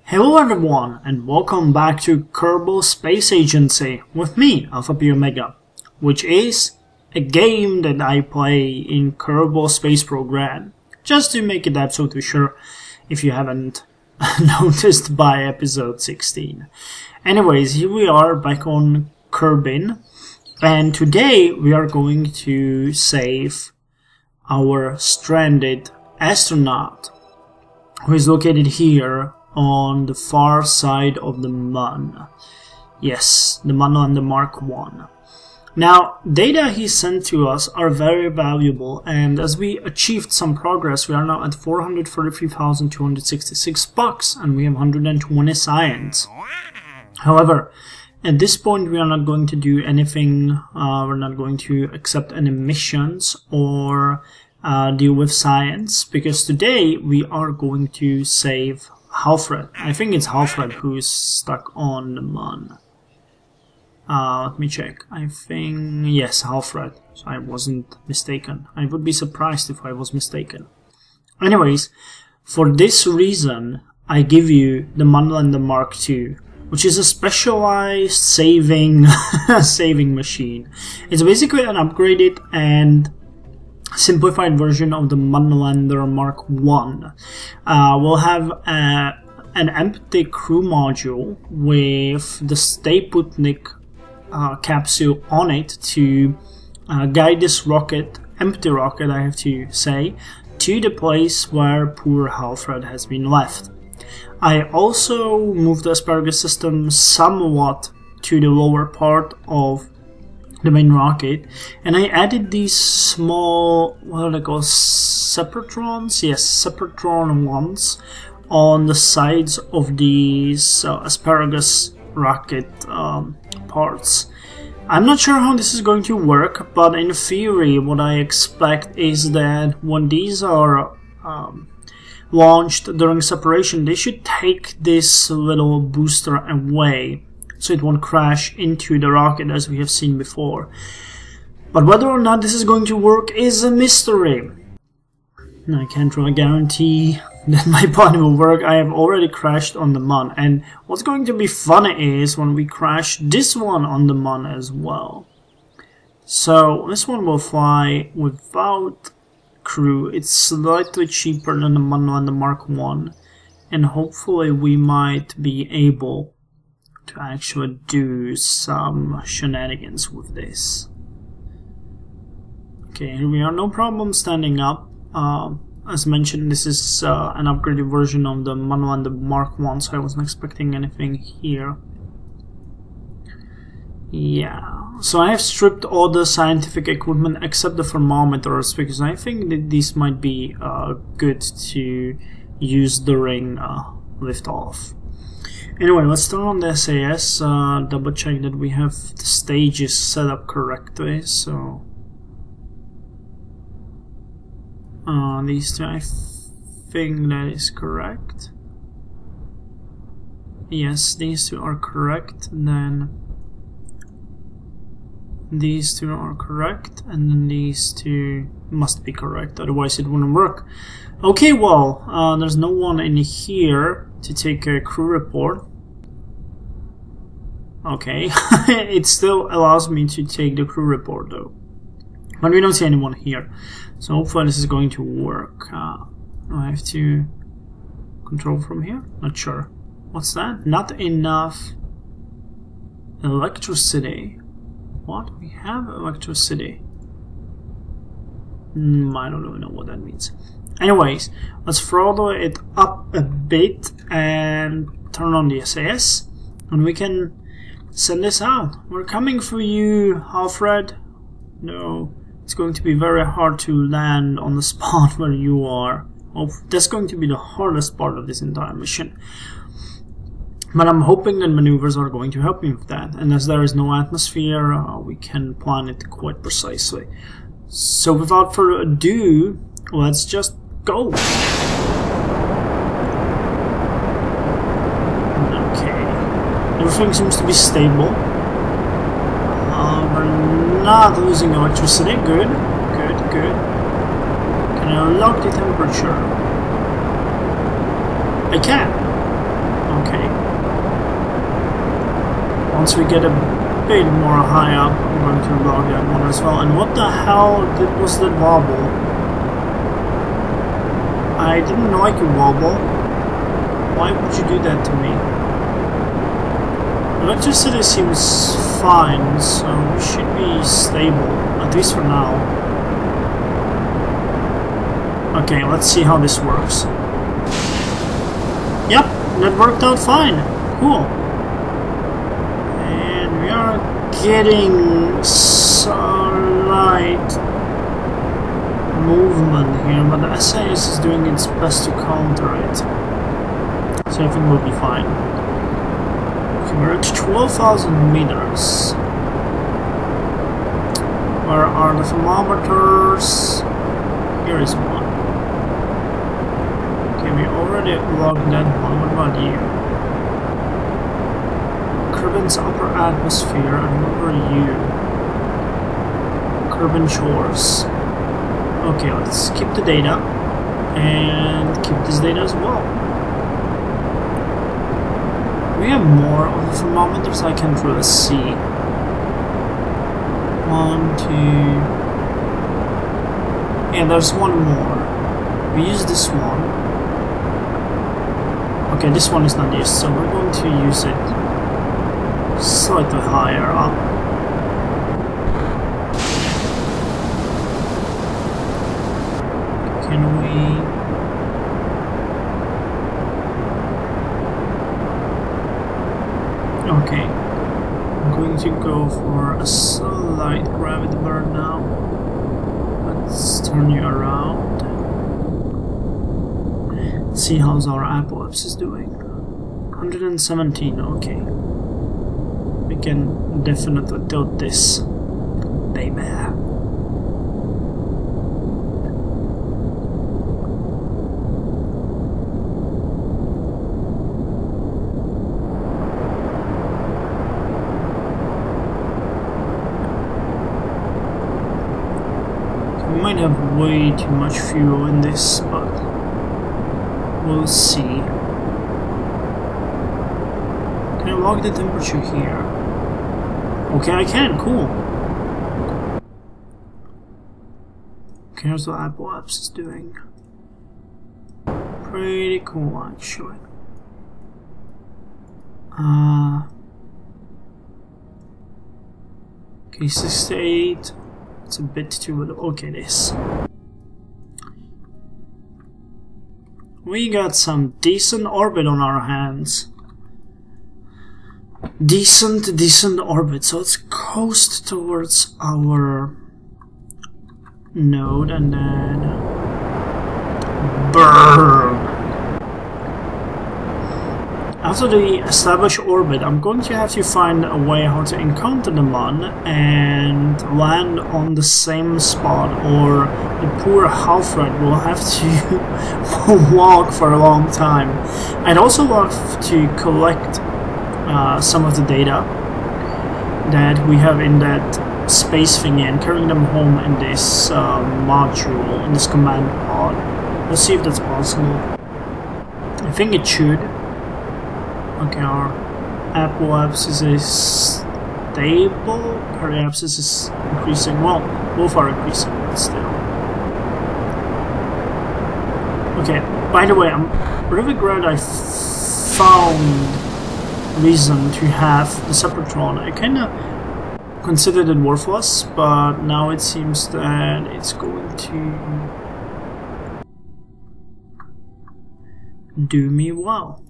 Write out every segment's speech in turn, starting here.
Hello everyone, and welcome back to Kerbal Space Agency with me, Alfapiomega, which is a game that I play in Kerbal Space Program, just to make it absolutely sure if you haven't noticed by episode 16. Anyways, here we are back on Kerbin, and today we are going to save our stranded astronaut, who is located here on the far side of the Mun. Yes, the Mun on the Mark 1. Now, data he sent to us are very valuable, and as we achieved some progress, we are now at 433,266 bucks, and we have 120 science. However, at this point we are not going to do anything, we're not going to accept any missions or deal with science, because today we are going to save Halfred. I think it's Halfred who is stuck on the Mun. Let me check. I think, yes, Halfred. So I wasn't mistaken. I would be surprised if I was mistaken. Anyways, for this reason, I give you the Mun and the Mark II, which is a specialized saving saving machine. It's basically an upgraded and simplified version of the Munlander Mark 1. We'll have an empty crew module with the Stay Putnik capsule on it to guide this rocket, empty rocket I have to say, to the place where poor Halfred has been left. I also moved the asparagus system somewhat to the lower part of the main rocket, and I added these small, what are they called, separatrons? Yes, separatron ones on the sides of these asparagus rocket parts. I'm not sure how this is going to work, but in theory what I expect is that when these are launched during separation, they should take this little booster away, so it won't crash into the rocket as we have seen before. But whether or not this is going to work is a mystery. I can't really guarantee that my plan will work. I have already crashed on the Mun, and what's going to be funny is when we crash this one on the Mun as well. So this one will fly without crew. It's slightly cheaper than the Mun and the Mark 1, and hopefully we might be able to actually do some shenanigans with this. Okay, here we are, no problem standing up. As mentioned, this is an upgraded version of the Mun and the Mark 1, so I wasn't expecting anything here. Yeah, so I have stripped all the scientific equipment except the thermometers, because I think that these might be good to use during liftoff. Anyway, let's turn on the SAS, double check that we have the stages set up correctly. So these two, I think that is correct. Yes, these two are correct. Then these two are correct, and then these two must be correct, otherwise it wouldn't work. Okay, well, there's no one in here to take a crew report. Okay, it still allows me to take the crew report though, but we don't see anyone here, so hopefully this is going to work. I have to control from here? Not sure. What's that? Not enough electricity. What? We have electricity. I don't really know what that means. Anyways, let's throttle it up a bit and turn on the SAS, and we can send this out. We're coming for you, Halfred. No, it's going to be very hard to land on the spot where you are. Well, that's going to be the hardest part of this entire mission. But I'm hoping that maneuvers are going to help me with that, and as there is no atmosphere, we can plan it quite precisely. So without further ado, let's just go! Okay, everything seems to be stable. We're not losing electricity, good, good, good. Can I unlock the temperature? I can! Once we get a bit more high up, I'm going to log that one as well. And what the hell was that wobble? I didn't know I could wobble. Why would you do that to me? Electricity seems fine, so we should be stable, at least for now. Okay, let's see how this works. Yep, that worked out fine. Cool. And we are getting slight movement here, but the SAS is doing its best to counter it. So I think we'll be fine. Okay, we're at 12,000 meters. Where are the thermometers? Here is one. Okay, we already logged that one. What about you? Kerbin's upper atmosphere, and what are you? Kerbin shores. Okay, let's keep the data and keep this data as well. We have more of the thermometers. I can't really see. 1, 2. Yeah, there's one more. We use this one. Okay, this one is not used, so we're going to use it slightly higher up. Can we... Okay, I'm going to go for a slight gravity burn now. Let's turn you around. Let's see how's our apoapsis doing. 117, okay. We can definitely tilt this, baby. We might have way too much fuel in this, but we'll see. Can I log the temperature here? Okay, I can, cool. Okay, here's what apoapsis is doing. Pretty cool, actually. Okay, 68. It's a bit too little. Okay, this. We got some decent orbit on our hands. Decent orbit. So let's coast towards our node and then burn. After the established orbit, I'm going to have to find a way how to encounter the Mun and land on the same spot, or the poor Halfred will have to walk for a long time. I'd also love to collect some of the data that we have in that space thingy and carrying them home in this module, in this command pod. Let's see if that's possible. I think it should. Okay, our apoapsis is stable, periapsis is increasing. Well, both are increasing, but still. Okay, by the way, I'm really glad I found reason to have the Sepratron. I kinda considered it worthless, but now it seems that it's going to do me well.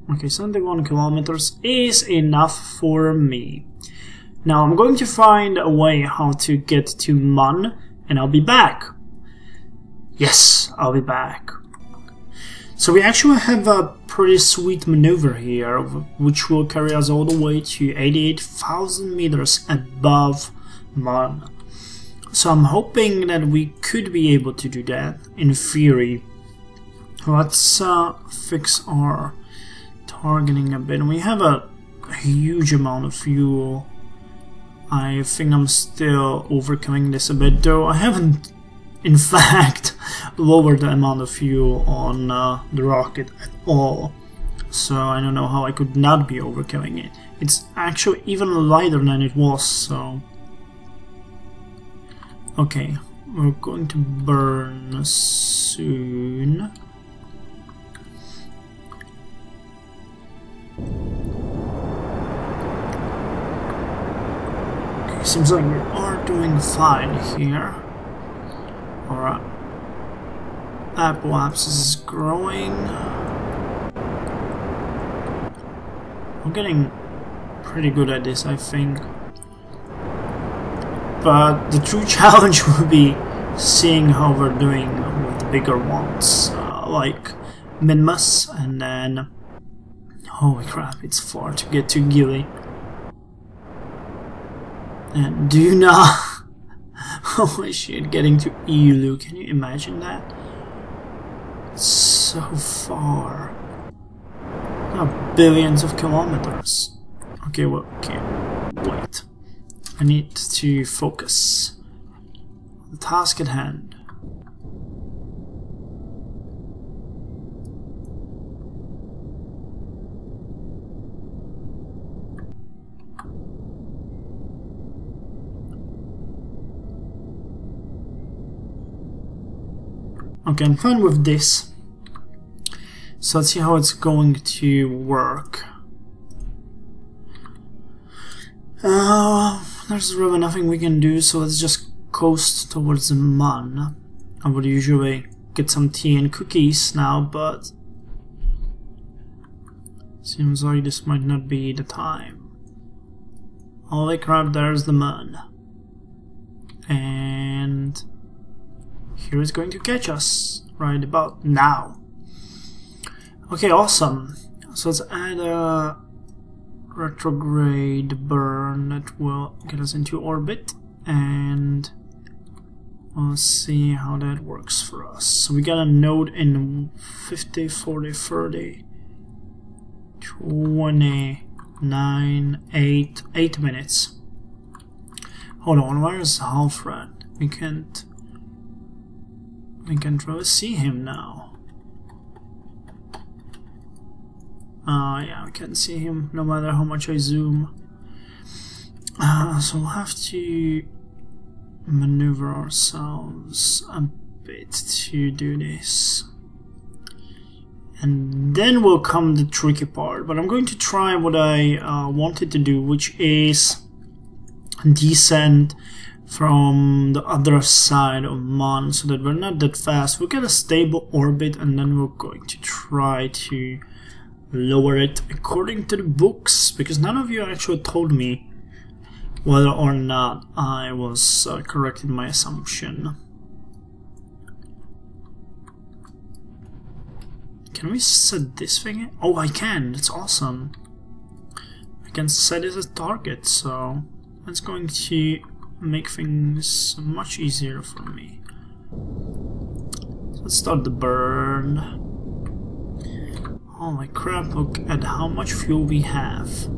Okay, 71 kilometers is enough for me. Now I'm going to find a way how to get to Mun, and I'll be back. Yes, I'll be back. So we actually have a pretty sweet maneuver here, which will carry us all the way to 88,000 meters above Mun. So I'm hoping that we could be able to do that, in theory. Let's fix our targeting a bit. We have a huge amount of fuel. I think I'm still overcoming this a bit, though I haven't in fact lowered the amount of fuel on the rocket at all. so I don't know how I could not be overkilling it. It's actually even lighter than it was, so... Okay, we're going to burn soon. Okay, seems like we are doing fine here. Alright. Apple is growing. I'm getting pretty good at this, I think. But the true challenge will be seeing how we're doing with the bigger ones, like Minmus, and then... Holy crap, it's far to get to Gilly. And do not... Holy shit, getting to Elu, can you imagine that? It's so far. Billions of kilometers. Okay, well, okay, wait. I need to focus on the task at hand. Okay, I'm fine with this. So let's see how it's going to work. There's really nothing we can do, so let's just coast towards the Mun. I would usually get some tea and cookies now, but seems like this might not be the time. Holy crap, there's the Mun. And here it's going to catch us right about now. Okay, awesome. So let's add a retrograde burn that will get us into orbit, and we'll see how that works for us. So we got a node in 50, 40, 30, 29, 8 minutes. Hold on, where's Halfred? We can't really see him now. Yeah, we can't see him no matter how much I zoom. So we'll have to maneuver ourselves a bit to do this. And then will come the tricky part. But I'm going to try what I wanted to do, which is descend from the other side of Mun so that we're not that fast. We'll get a stable orbit, and then we're going to try to lower it according to the books, because none of you actually told me whether or not I was correct in my assumption. Can we set this thing? Oh, I can. That's awesome. I can set it as a target, so that's going to make things much easier for me. So let's start the burn. Holy crap, look at how much fuel we have.